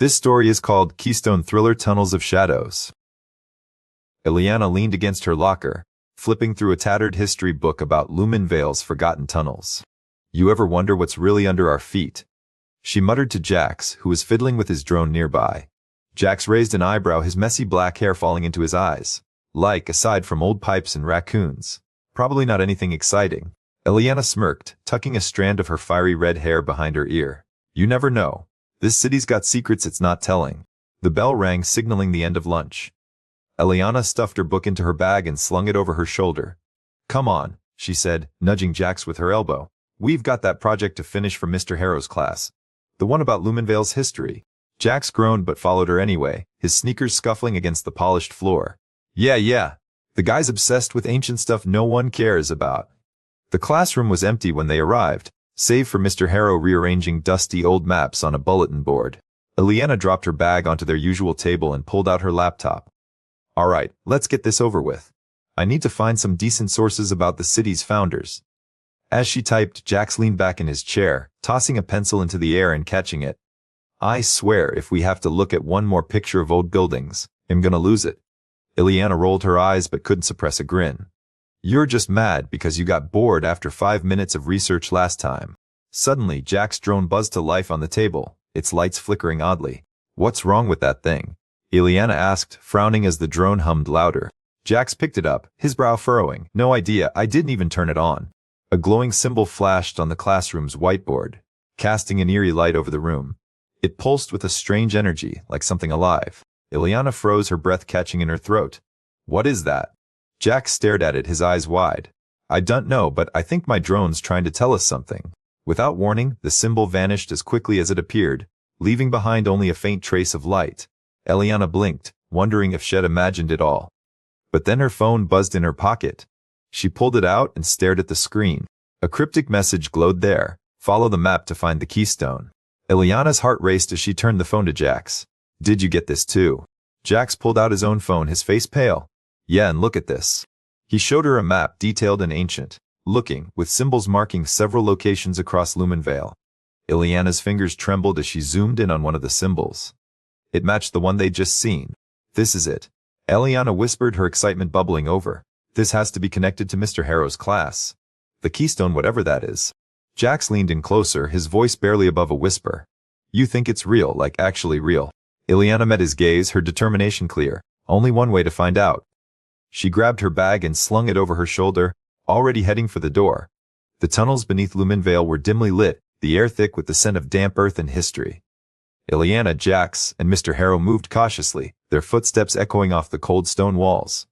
This story is called Keystone Thriller Tunnels of Shadows. Eliana leaned against her locker, flipping through a tattered history book about Luminvale's forgotten tunnels. You ever wonder what's really under our feet? She muttered to Jax, who was fiddling with his drone nearby. Jax raised an eyebrow, his messy black hair falling into his eyes. Like, aside from old pipes and raccoons. Probably not anything exciting. Eliana smirked, tucking a strand of her fiery red hair behind her ear. You never know. This city's got secrets it's not telling. The bell rang, signaling the end of lunch. Eliana stuffed her book into her bag and slung it over her shoulder. Come on, she said, nudging Jax with her elbow. We've got that project to finish for Mr. Harrow's class. The one about Luminvale's history. Jax groaned but followed her anyway, his sneakers scuffling against the polished floor. Yeah. The guy's obsessed with ancient stuff no one cares about. The classroom was empty when they arrived, save for Mr. Harrow rearranging dusty old maps on a bulletin board. Eliana dropped her bag onto their usual table and pulled out her laptop. All right, let's get this over with. I need to find some decent sources about the city's founders. As she typed, Jax leaned back in his chair, tossing a pencil into the air and catching it. I swear if we have to look at one more picture of old buildings, I'm gonna lose it. Eliana rolled her eyes but couldn't suppress a grin. You're just mad because you got bored after 5 minutes of research last time. Suddenly, Jack's drone buzzed to life on the table, its lights flickering oddly. What's wrong with that thing? Eliana asked, frowning as the drone hummed louder. Jax picked it up, his brow furrowing. No idea, I didn't even turn it on. A glowing symbol flashed on the classroom's whiteboard, casting an eerie light over the room. It pulsed with a strange energy, like something alive. Eliana froze, her breath catching in her throat. What is that? Jax stared at it, his eyes wide. I don't know, but I think my drone's trying to tell us something. Without warning, the symbol vanished as quickly as it appeared, leaving behind only a faint trace of light. Eliana blinked, wondering if she'd imagined it all. But then her phone buzzed in her pocket. She pulled it out and stared at the screen. A cryptic message glowed there. Follow the map to find the Keystone. Eliana's heart raced as she turned the phone to Jax. Did you get this too? Jax pulled out his own phone, his face pale. Yeah, and look at this. He showed her a map, detailed and ancient, looking, with symbols marking several locations across Luminvale. Eliana's fingers trembled as she zoomed in on one of the symbols. It matched the one they'd just seen. This is it. Eliana whispered, her excitement bubbling over. This has to be connected to Mr. Harrow's class. The Keystone, whatever that is. Jax leaned in closer, his voice barely above a whisper. You think it's real, like actually real? Eliana met his gaze, her determination clear. Only one way to find out. She grabbed her bag and slung it over her shoulder, already heading for the door. The tunnels beneath Luminvale were dimly lit, the air thick with the scent of damp earth and history. Eliana, Jax, and Mr. Harrow moved cautiously, their footsteps echoing off the cold stone walls.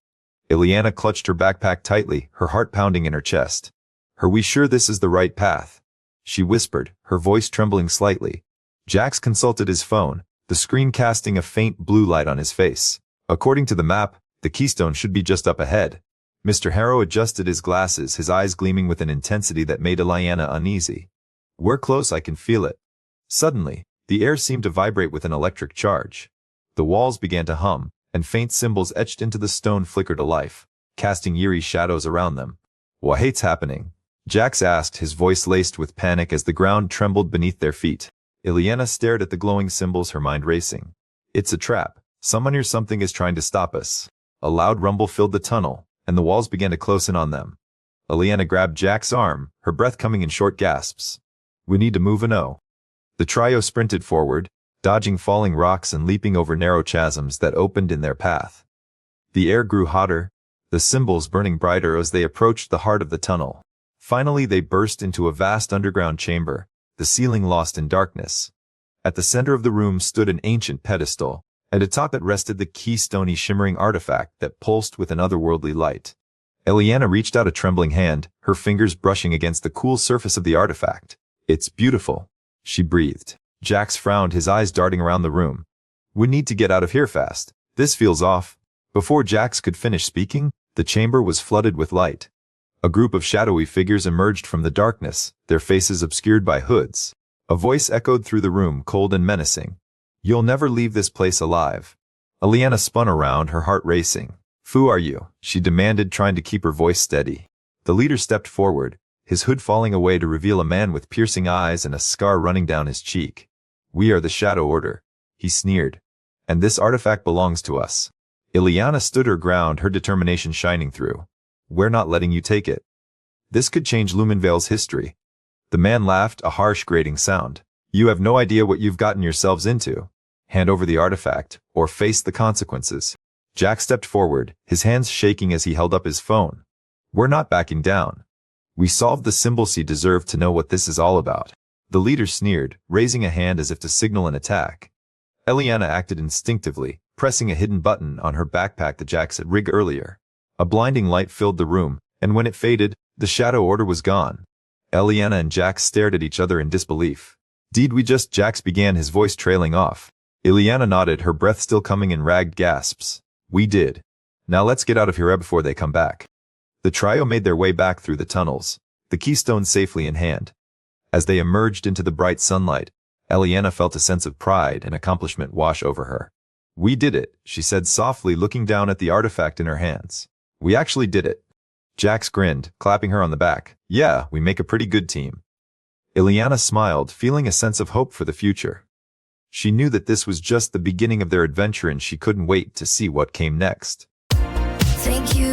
Eliana clutched her backpack tightly, her heart pounding in her chest. Are we sure this is the right path? She whispered, her voice trembling slightly. Jax consulted his phone, the screen casting a faint blue light on his face. According to the map, the Keystone should be just up ahead. Mr. Harrow adjusted his glasses, his eyes gleaming with an intensity that made Eliana uneasy. We're close, I can feel it. Suddenly, the air seemed to vibrate with an electric charge. The walls began to hum, and faint symbols etched into the stone flickered to life, casting eerie shadows around them. What's happening? Jax asked, his voice laced with panic as the ground trembled beneath their feet. Eliana stared at the glowing symbols, her mind racing. It's a trap. Someone or something is trying to stop us. A loud rumble filled the tunnel, and the walls began to close in on them. Eliana grabbed Jack's arm, her breath coming in short gasps. We need to move and oh. The trio sprinted forward, dodging falling rocks and leaping over narrow chasms that opened in their path. The air grew hotter, the symbols burning brighter as they approached the heart of the tunnel. Finally, they burst into a vast underground chamber, the ceiling lost in darkness. At the center of the room stood an ancient pedestal, and atop it rested the keystone-y shimmering artifact that pulsed with an otherworldly light. Eliana reached out a trembling hand, her fingers brushing against the cool surface of the artifact. It's beautiful, she breathed. Jax frowned, his eyes darting around the room. We need to get out of here fast. This feels off. Before Jax could finish speaking, the chamber was flooded with light. A group of shadowy figures emerged from the darkness, their faces obscured by hoods. A voice echoed through the room, cold and menacing. You'll never leave this place alive. Eliana spun around, her heart racing. Who are you? She demanded, trying to keep her voice steady. The leader stepped forward, his hood falling away to reveal a man with piercing eyes and a scar running down his cheek. We are the Shadow Order. he sneered. And this artifact belongs to us. Eliana stood her ground, her determination shining through. We're not letting you take it. This could change Luminvale's history. The man laughed, a harsh, grating sound. You have no idea what you've gotten yourselves into. Hand over the artifact, or face the consequences. Jax stepped forward, his hands shaking as he held up his phone. We're not backing down. We solved the symbol. She deserved to know what this is all about. The leader sneered, raising a hand as if to signal an attack. Eliana acted instinctively, pressing a hidden button on her backpack that Jax had rigged earlier. A blinding light filled the room, and when it faded, the shadow order was gone. Eliana and Jax stared at each other in disbelief. Did we just? Jax began, his voice trailing off. Eliana nodded, her breath still coming in ragged gasps. We did. Now let's get out of here before they come back. The trio made their way back through the tunnels, the Keystone safely in hand. As they emerged into the bright sunlight, Eliana felt a sense of pride and accomplishment wash over her. We did it, she said softly, looking down at the artifact in her hands. We actually did it. Jax grinned, clapping her on the back. Yeah, we make a pretty good team. Eliana smiled, feeling a sense of hope for the future. She knew that this was just the beginning of their adventure, and she couldn't wait to see what came next. Thank you.